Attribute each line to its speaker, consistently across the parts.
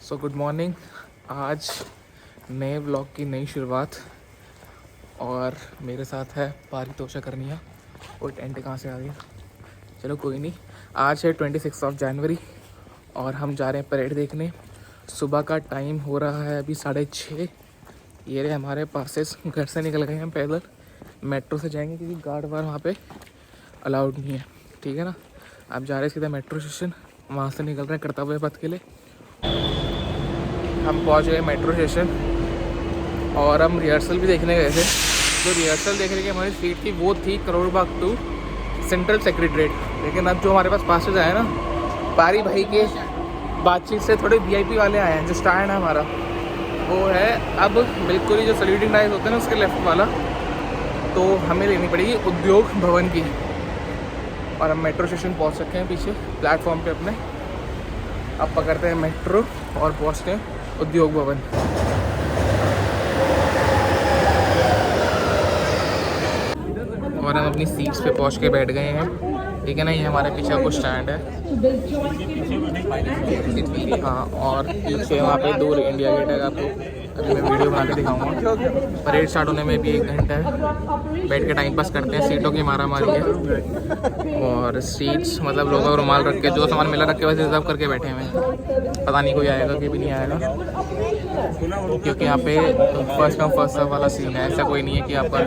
Speaker 1: So good morning. आज नए vlog की नई शुरुआत और मेरे साथ है पारितोषा करनिया। और टेंट कहाँ से आ गया, चलो कोई नहीं। आज है 26 जनवरी और हम जा रहे हैं परेड देखने। सुबह का टाइम हो रहा है अभी 6:30। ये रहे हमारे पासेस, घर से निकल गए हैं पैदल। मेट्रो से जाएंगे क्योंकि गार्ड वार वहाँ पे अलाउड नहीं है, ठीक है ना। आप जा रहे हैं सीधा मेट्रो स्टेशन, वहाँ से निकल रहे हैं कर्तव्य पथ के लिए। हम पहुँच गए मेट्रो स्टेशन और हम रिहर्सल भी देखने गए थे। जो रिहर्सल देखने की हमारी सीट थी वो थी करोड़ बाग टू सेंट्रल सेक्रेटरीट। लेकिन अब जो हमारे पास पासेज आए ना, पारी भाई के बातचीत से थोड़े वीआईपी वाले आए हैं। जो स्टैंड है हमारा वो है अब बिल्कुल ही जो सल्यूटिंग डाइस होते हैं ना उसके लेफ्ट वाला, तो हमें लेनी पड़ेगी उद्योग भवन की। और हम मेट्रो स्टेशन पहुंच सके हैं पीछे प्लेटफॉर्म पे अपने। अब पकड़ते हैं मेट्रो और पहुंचते हैं उद्योग भवन। और हम अपनी सीट्स पे पहुंच के बैठ गए हैं, ठीक है ना। ये हमारे पीछे कुछ स्टैंड है, हाँ। और पीछे वहाँ पे दूर इंडिया गेट है, आपको अभी मैं वीडियो बना के दिखाऊंगा। परेड स्टार्ट होने में भी 1 घंटा है। बैठ के टाइम पास करते हैं, सीटों की मारा मारी है। और सीट्स मतलब लोगों को रुमाल रख के जो सामान मिला रख के वैसे रिजर्व करके बैठे हुए हैं। पता नहीं कोई आएगा कि भी नहीं आएगा, क्योंकि यहाँ पे फर्स्ट कम फर्स्ट सर्व वाला सीन है। ऐसा कोई नहीं है कि आपका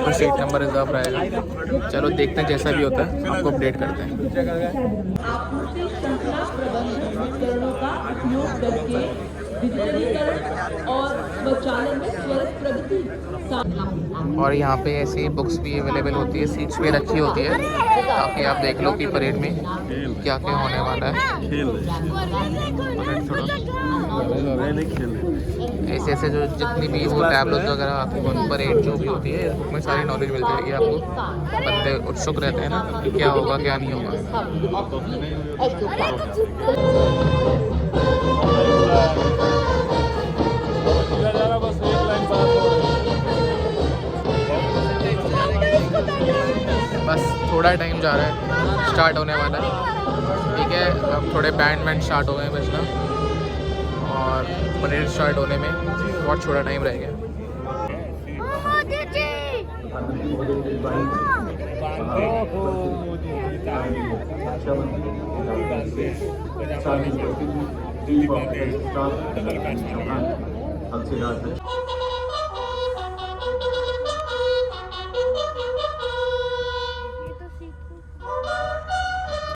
Speaker 1: कोई सीट नंबर रिजर्व रहेगा। चलो देखते हैं, जैसा भी होता है आपको अपडेट करते हैं। और यहाँ पे ऐसी बुक्स भी अवेलेबल होती है, सीट्स भी रखी होती है ताकि आप देख लो कि परेड में क्या क्या होने वाला है। ऐसे ऐसे जो जितनी भी वो टैबलेट्स वगैरह आपको परेड जो भी होती है उसमें सारी नॉलेज मिल जाएगी आपको। बंदे उत्सुक रहते हैं ना कि क्या होगा क्या नहीं होगा। बस थोड़ा टाइम जा रहा है, स्टार्ट होने वाला है, ठीक है। अब थोड़े बैंड स्टार्ट हो गए हैं बजना और परेड स्टार्ट होने में बहुत थोड़ा टाइम रह गया।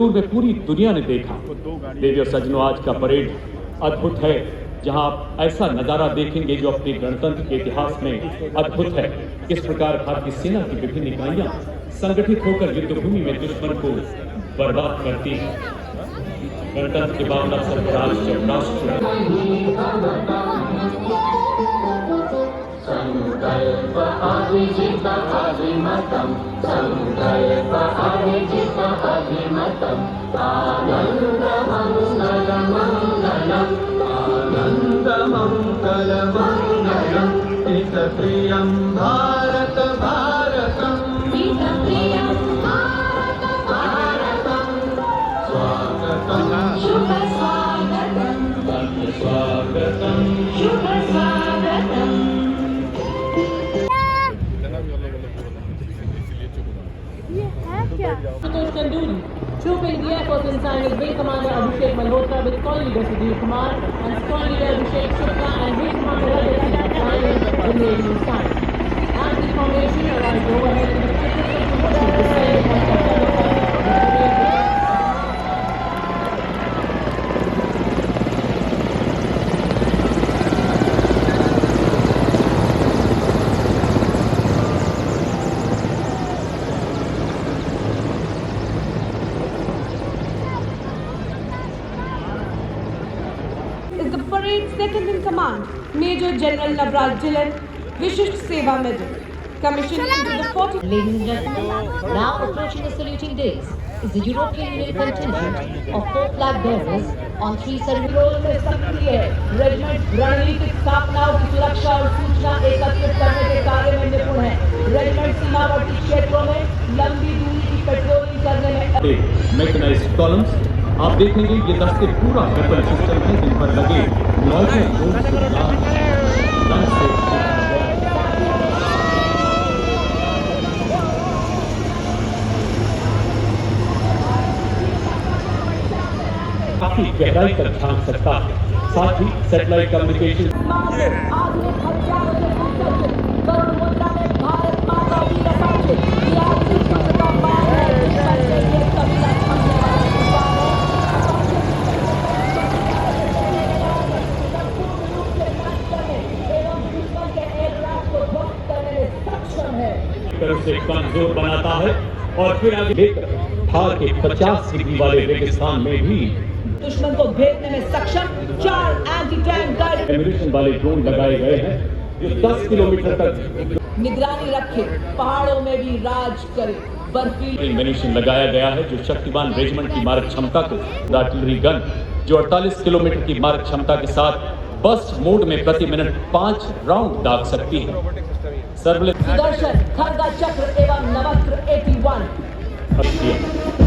Speaker 2: में पूरी दुनिया ने देखा। देवी और सज्जनों, आज का परेड अद्भुत है, जहां आप ऐसा नजारा देखेंगे जो अपने गणतंत्र के इतिहास में अद्भुत है। इस प्रकार भारतीय सेना की विभिन्न इकाइयां संगठित होकर युद्ध भूमि में दुश्मन को बर्बाद करती हैं। गणतंत्र के बाद सरफराज जब राष्ट्र संकल्प अभिजित अभिमतम्, संकल्प अभिजित अभिमतम्, आनंद मंगल मंगलम्, आनंद मंगल मंगलम्, हितप्रियं भारत भारतम्, हितप्रियं भारत भारतम्, स्वागतम् शुभ स्वागतम्, स्वागतम् शुभ स्वागतम्। Troop India was consigned with Wing Commander Abhishek Malhotra with Squad Leader Sudhir Kumar and Squad Leader Abhishek Shukla and Wing Commander Rajat the Navy side. As the formation arrived overhead in the presence of the decided on September 5th.
Speaker 3: Second in command, Major General Navraj Jilan, Vishisht Seva Medal, commissioned into the 40th.
Speaker 4: Ladies and gentlemen, now approaching the saluting days is the European Union contingent of 4 flag bearers on 3
Speaker 3: role में सक्रिय regiment रणनीतिक स्थापना की सुरक्षा और सूचना एकत्रित करने के कार्य में निपुण है। रेजिमेंट सीमावर्ती क्षेत्रों में लंबी दूरी की पेट्रोलिंग करने में
Speaker 2: मैकेनाइज्ड कॉलम्स आप देखेंगे ये दस्ते पूरा वेपन सिस्टम है जिन पर लगे लॉयटर ड्रोन से गन से दिखाया गया है। काफी गहराई तक झांक सकता है। साथ ही सैटेलाइट कम्युनिकेशन
Speaker 3: आधुनिक हथियारों से सुसज्जित वरुण मुद्रा में भारत माता वीर अपाचे ये आखिरी युद्ध का मान है जिस पर से ये कबीला थमने वाला तूफान है। संपूर्ण रूप से नाश करने एवं दुश्मन के एयरक्राफ्ट को ध्वस्त करने में सक्षम है।
Speaker 2: तरफ से कमजोर बनाता है और फिर आगे लेकर थार के 50 डिग्री वाले रेगिस्तान में भी
Speaker 3: दुश्मन को भेदने में सक्षम 4 एंटी टैंक गाइडेड
Speaker 2: एम्यूनिशन वाले ड्रोन लगाए गए हैं जो 10 किलोमीटर तक
Speaker 3: निगरानी रखे, पहाड़ों में भी राज करे। बर्फीली
Speaker 2: एम्यूनिशन लगाया गया है जो शक्तिमान रेजिमेंट की मारक क्षमता को आर्टिलरी गन जो 48 किलोमीटर की मारक क्षमता के साथ बस्ट मोड में प्रति मिनट 5 राउंड दाग सकती है।
Speaker 3: सुदर्शन खड़गा चक्र एवं नवस्त्र 81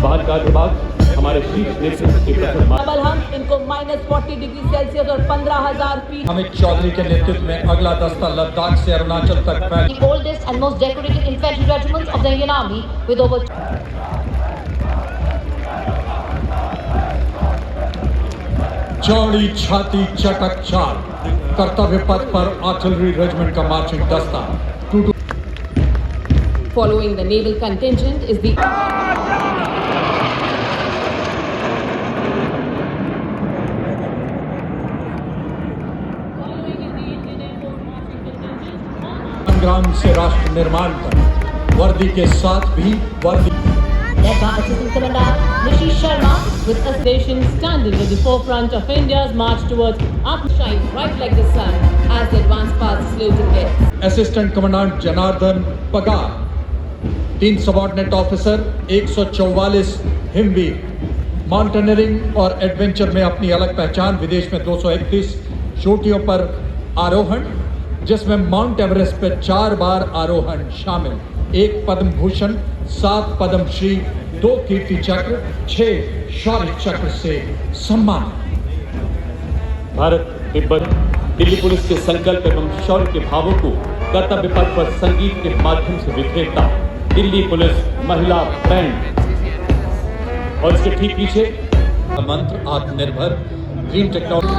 Speaker 2: बाल विभाग हमारे शीर्ष नेतृत्व के प्रथम
Speaker 3: डबल हम इनको -40 डिग्री सेल्सियस और 15,000 फीट
Speaker 5: अमित चौधरी के नेतृत्व में अगला दस्ता लद्दाख से अरुणाचल तक फैल
Speaker 4: The oldest and most decorated infantry regiments of the Indian Army with over
Speaker 5: चौड़ी छाती चटक चाल कर्तव्य पथ पर आर्टिलरी रेजिमेंट का मार्चिंग दस्ता
Speaker 3: Following the naval contingent is the
Speaker 5: संग्राम से राष्ट्र निर्माण तक वर्दी के साथ भी वर्दी
Speaker 4: led by Assistant Commandant Rishi Sharma with a
Speaker 6: nation standing at the forefront of India's march towards shine bright like the sun as the advance past saluting gates.
Speaker 5: Assistant commandant Janardan पगार 3 सबऑर्डिनेट ऑफिसर 144 हिमवीर माउंटेनियरिंग और adventure में अपनी अलग पहचान। विदेश में 231 चोटियों पर आरोहण जिसमें माउंट एवरेस्ट पर 4 बार आरोहण शामिल, 1 पद्म भूषण, 7 पद्म श्री, 2 कीर्ति चक्र, 6 शौर्य चक्र से सम्मान।
Speaker 2: भारत तिब्बत दिल्ली पुलिस के संकल्प एवं शौर्य के भावों को कर्तव्य पथ पर संगीत के माध्यम से बिखेरता दिल्ली पुलिस महिला बैंड और इसके ठीक पीछे
Speaker 5: मंत्र आत्मनिर्भर ग्रीन टेक्नोलॉजी।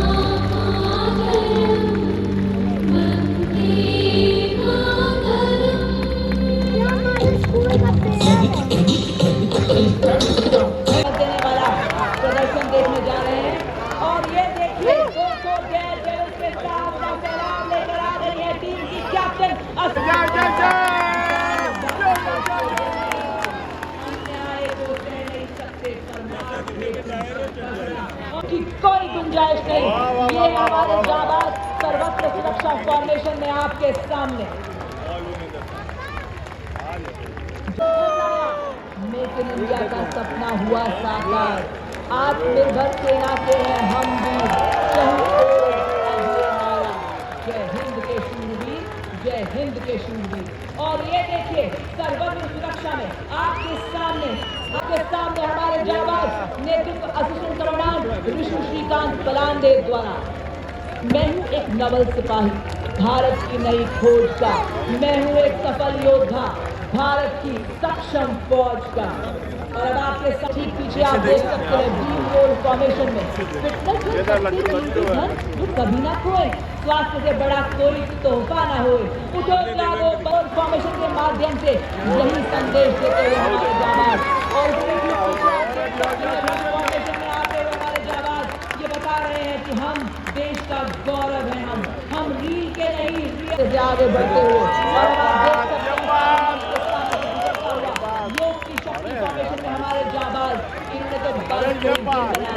Speaker 3: देने वाला प्रदर्शन देखने जा रहे हैं और ये देखिए 200 गैर जेल के साथ सलाम लेकर आ रही है टीम की कैप्टन की कोई गुंजाइश नहीं। ये हमारे जाबाज सर्वत्र सुरक्षा फॉर्मेशन में आपके सामने मेक इन इंडिया का सपना हुआ साकार। आत्मनिर्भर सेना के हैं हम भी जय हिंद के शूरवीर, जय हिंद के शूरवीर। और ये देखिए सर्वत्र सुरक्षा में आपके सामने हमारे जाबाज नेतृत्व असिस्टेंट कमांडेंट ऋषि श्रीकांत पलांदे द्वारा। मैं हूँ एक नवल सिपाही भारत की नई खोज का, मैं हूँ एक सफल योद्धा भारत की सक्षम फौज का। और अब आपके ठीक पीछे आप देख सकते हैं ड्रीम रोल फॉर्मेशन में फिटनेस जो कभी ना खोए, स्वास्थ्य से बड़ा कोई तोहफा ना हो। उठो जागो रोल फॉर्मेशन के माध्यम से यही संदेश देते हुए हमारे जाबाज और फॉर्मेशन में आते हुए हमारे जाबाज ये बता रहे हैं कि हम देश का गौरव है। हम रील के नहीं रील से आगे बढ़ते हुए और आप देख सकते हैं योग की शक्ति फॉर्मेशन में हमारे जाबाज इन्होंने तो बना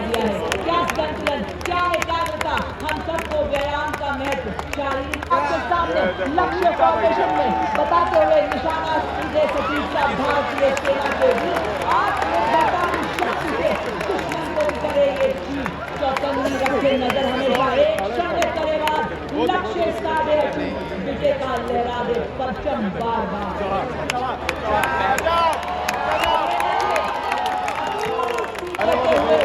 Speaker 3: दिया है। क्या संतुलन, क्या एकाग्रता, हम सबको व्यायाम का महत्व शारीरिक आपके सामने लक्ष्य फॉर्मेशन में बताते हुए निशाना सीधे सटीकता भारतीय सेना के बीच आत्मनिर्भरता की शक्ति से दुश्मन को करेंगे चीज। चौकन्नी रखे नजर हमेशा एक क्षण में करेगा लक्ष्य साधे विजय का लहरा दे परचम बार बार। करते हुए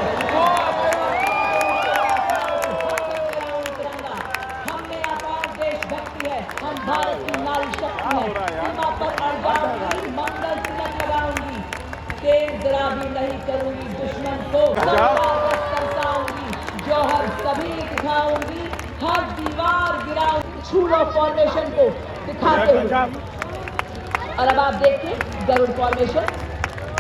Speaker 3: तरसाऊंगी, जौहर सभी दिखाऊंगी, हर दीवार गिराऊंगी, छू लो फॉर्मेशन को दिखाते हुए। और अब आप देखिए गरुड़ फॉर्मेशन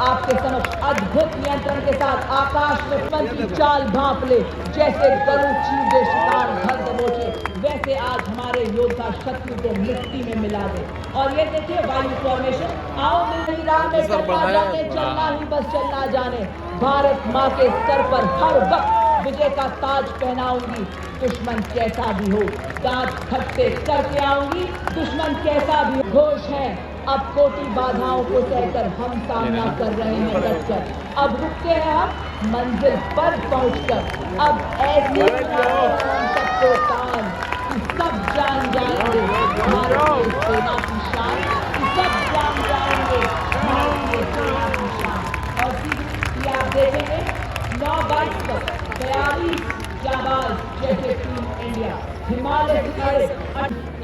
Speaker 3: आपके समक्ष अद्भुत नियंत्रण के साथ आकाश में पंछी चाल भांप ले, जैसे गरुड़ चीजे शिकार घर दबोचे, वैसे आज हमारे योद्धा शत्रु को मिट्टी में मिला दे। और ये देखिए वायु फॉर्मेशन, आओ मिलनी राह में चलना जाने, चलना ही बस चलना जाने, भारत माँ के सर पर हर वक्त विजय का ताज पहनाऊंगी, दुश्मन कैसा भी हो दांत खट्टे करके आऊंगी, दुश्मन कैसा भी हो। घोष है अब कोटि बाधाओं को सहकर हम सामना कर रहे हैं डटकर, अब रुकते हैं हम मंजिल पर पहुंचकर, अब ऐसे सबको तान कि सब जान जाएंगे भारतीय सेना की शान, कि सब जान जाएंगे भारतीय सेना की शान। और ये आप देखेंगे 9/22 तक 42 जाबाज जैसे team India Himalaya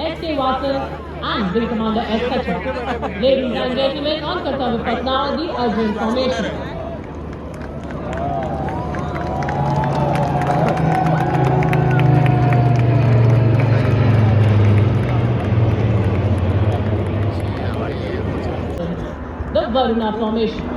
Speaker 6: S.K. Vasan and Wing Commander S. Sacha. Ladies and gentlemen, on Kartavya Path now, the Arjun formation. The Varuna formation.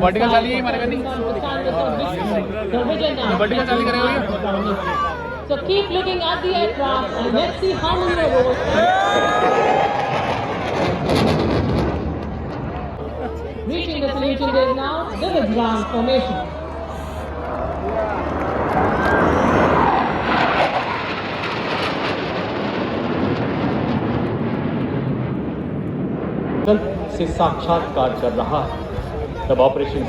Speaker 1: Vertical चाली है हमारे गति, वर्टिकल चाली करेगा।
Speaker 6: So keep looking at the aircraft and let's see how many rolls. Reaching the saluting days now, this is ground formation.
Speaker 2: से साक्षात्कार कर रहा है, तब ऑपरेशन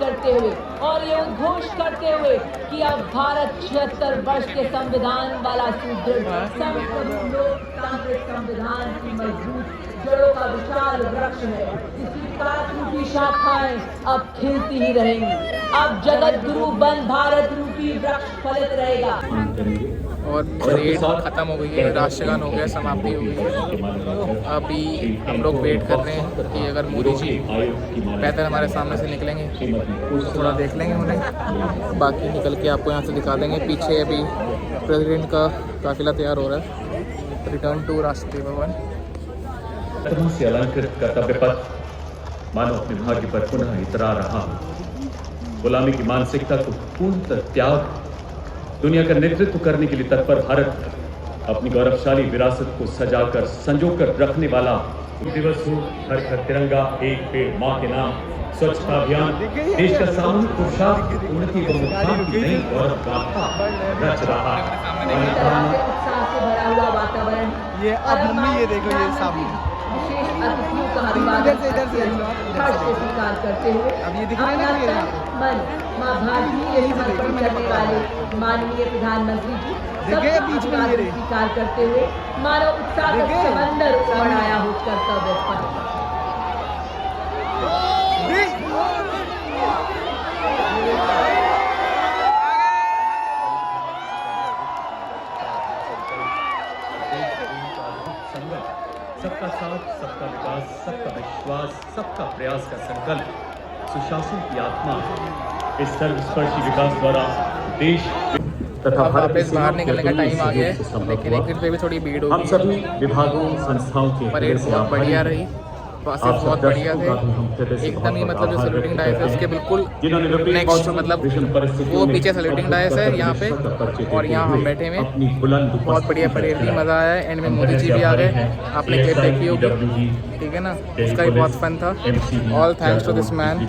Speaker 3: करते हुए और ये उद्घोष करते हुए कि अब भारत 76 वर्ष के संविधान वाला सुदृढ़ संप्रभु लोकतांत्रिक संविधान की मजबूत जड़ों का विशाल वृक्ष है, इसकी काट रूपी शाखाएं अब खिलती ही रहेंगी, अब जगत गुरु बन भारत रूपी वृक्ष फलित रहेगा।
Speaker 1: और परेड खत्म हो गई है, राष्ट्रगान हो गया, समाप्ति हो गई है। अभी हम लोग वेट कर रहे हैं कि अगर मोदी जी पैदल हमारे सामने से निकलेंगे तो थोड़ा देख लेंगे उन्हें, बाकी निकल के आपको यहाँ से दिखा देंगे। पीछे अभी प्रेसिडेंट का काफिला तैयार हो रहा है, रिटर्न टू राष्ट्रपति भवन।
Speaker 2: से अलंकृत कर्तव्य पथ मानो अपने भाग्य पर पुनः इतरा रहा, गुलामी की मानसिकता को पूर्णतः त्याग दुनिया का नेतृत्व करने के लिए तत्पर भारत अपनी गौरवशाली विरासत को सजाकर संजोकर रखने वाला दिवस हो। हर घर तिरंगा, एक पेड़ माँ के नाम, स्वच्छता अभियान देश का सामूहिक पुरुषार्थ उन्नति व उत्थान की नई गौरव गाथा रच रहा है।
Speaker 3: उत्साह से भरा हुआ वातावरण,
Speaker 7: ये अब मम्मी ये देखो ये सामने
Speaker 3: विशेष अतिथियों का अभिवादन हर्ष से स्वीकार करते हुए
Speaker 7: अब ये दिख रहा है ना,
Speaker 3: मन माँ भारती के समर्पण करने वाले माननीय प्रधानमंत्री जी
Speaker 7: देखिए बीच में ये रहे
Speaker 3: स्वीकार करते हुए मानव उत्साह का समंदर उमड़ाया हो कर्तव्य पथ।
Speaker 2: सबका साथ, सबका विकास, सबका विश्वास, सबका प्रयास का संकल्प, सुशासन की आत्मा, इस सर्वस्पर्शी विकास द्वारा देश तथा
Speaker 1: वापस बाहर निकलने का टाइम आ गया है, लेकिन एक पे भी थोड़ी भीड़ होगी।
Speaker 2: हम सभी विभागों संस्थाओं के
Speaker 1: परेड बहुत बढ़िया रही, पासेस बहुत बढ़िया थे, एकदम ही मतलब जो सैल्यूटिंग डाइस है उसके बिल्कुल नेक्स्ट, मतलब वो पीछे सैल्यूटिंग डाइस है यहाँ पे और यहाँ हम बैठे हुए, बहुत बढ़िया परेड थी, मज़ा आया। एंड में मोदी जी भी आ गए, आपने क्लिप देखी होगी, ठीक है ना, उसका भी बहुत फन था। All thanks to this man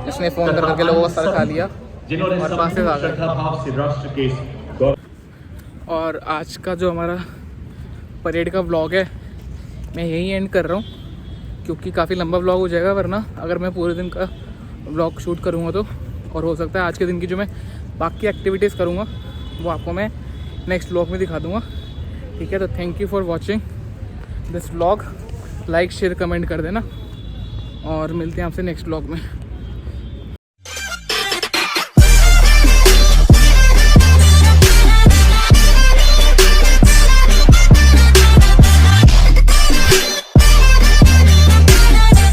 Speaker 1: जिसने फ़ोन करके लोगों का सर खा लिया और पासेस आ गए। और आज का जो हमारा परेड का व्लॉग है मैं यही एंड कर रहा हूँ, क्योंकि काफ़ी लंबा व्लॉग हो जाएगा, वरना अगर मैं पूरे दिन का व्लॉग शूट करूँगा तो, और हो सकता है आज के दिन की जो मैं बाकी एक्टिविटीज़ करूँगा वो आपको मैं नेक्स्ट व्लॉग में दिखा दूँगा। ठीक है, तो thank you for watching this vlog. Like share comment कर देना और मिलते हैं आपसे नेक्स्ट व्लॉग में।